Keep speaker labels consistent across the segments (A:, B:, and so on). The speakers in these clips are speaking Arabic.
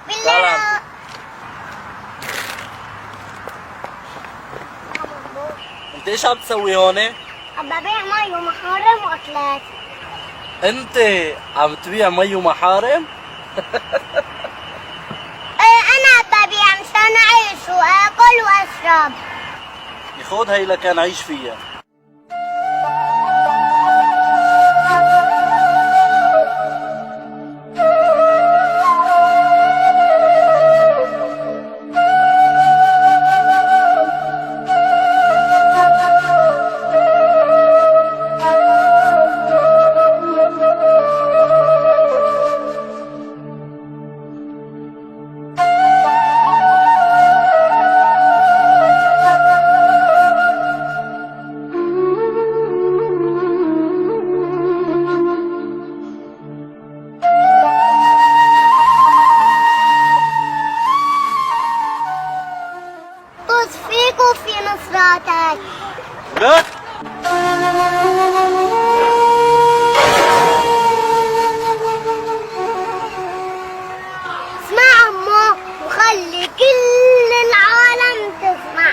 A: بالله.
B: انت ايش عم تسوي هون؟
A: عم ببيع مي ومحارم واكلات.
B: انت عم تبيع مي ومحارم؟
A: انا ببيع مشان اعيش واكل واشرب.
B: خذ هي لكان عيش فيها.
A: طز فيك وفي نصراتك.
B: لا
A: اسمع عمو وخلي كل العالم تسمع.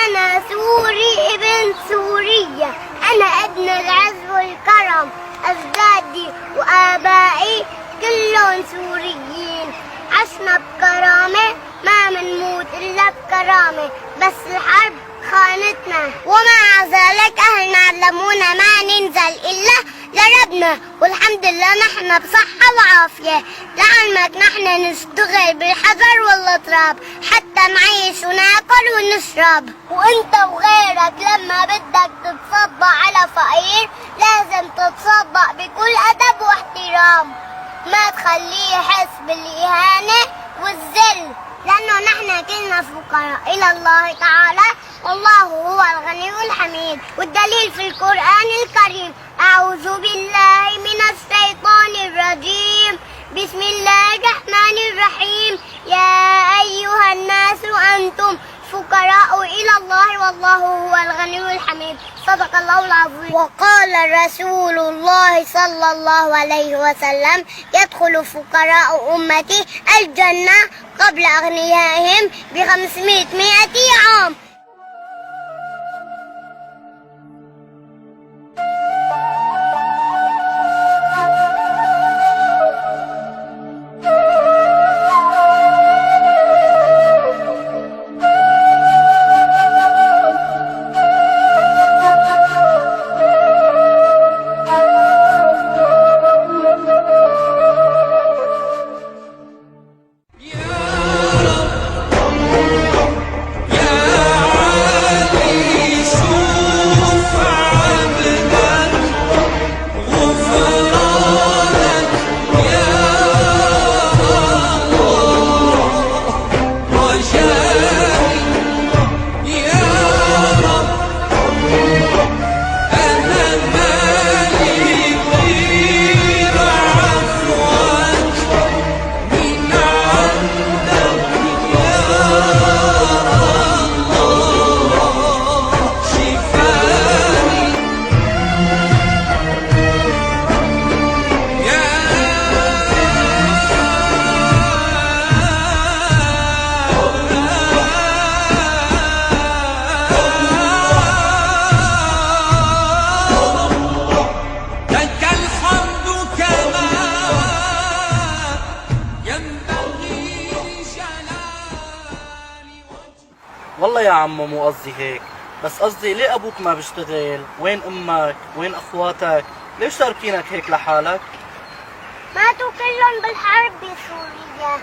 A: انا سوري ابن سورية، انا ابن العز والكرم. اجدادي وابائي كلهم سوريين. عشنا بكرامة، ما منموت الا بكرامة، بس الحرب خانتنا. ومع ذلك اهلنا علمونا ما ننزل الا لربنا، والحمد لله نحن بصحة وعافية. لعلمك نحن نشتغل بالحجر والتراب حتى نعيش وناكل ونشرب. وانت وغيرك لما بدك تتصدق على فقير لازم تتصدق بكل ادب واحترام، ما تخليه يحس بالاهانة والذل، لانه نحن كلنا فقراء الى الله تعالى، والله هو الغني الحميد. والدليل في القرآن الكريم: أعوذ بالله من الشيطان الرجيم، بسم الله الرحمن الرحيم. يا أيها الناس أنتم فقراء إلى الله والله هو الغني الحميد. صدق الله العظيم. وقال رسول الله صلى الله عليه وسلم: يدخل فقراء أمتي الجنة قبل أغنيائهم ب500 عام.
B: والله يا عمو مو قصدي هيك، بس قصدي ليه ابوك ما بيشتغل؟ وين امك؟ وين اخواتك؟ ليش تاركينك هيك لحالك؟
A: ماتوا كلهم بالحرب بسوريا.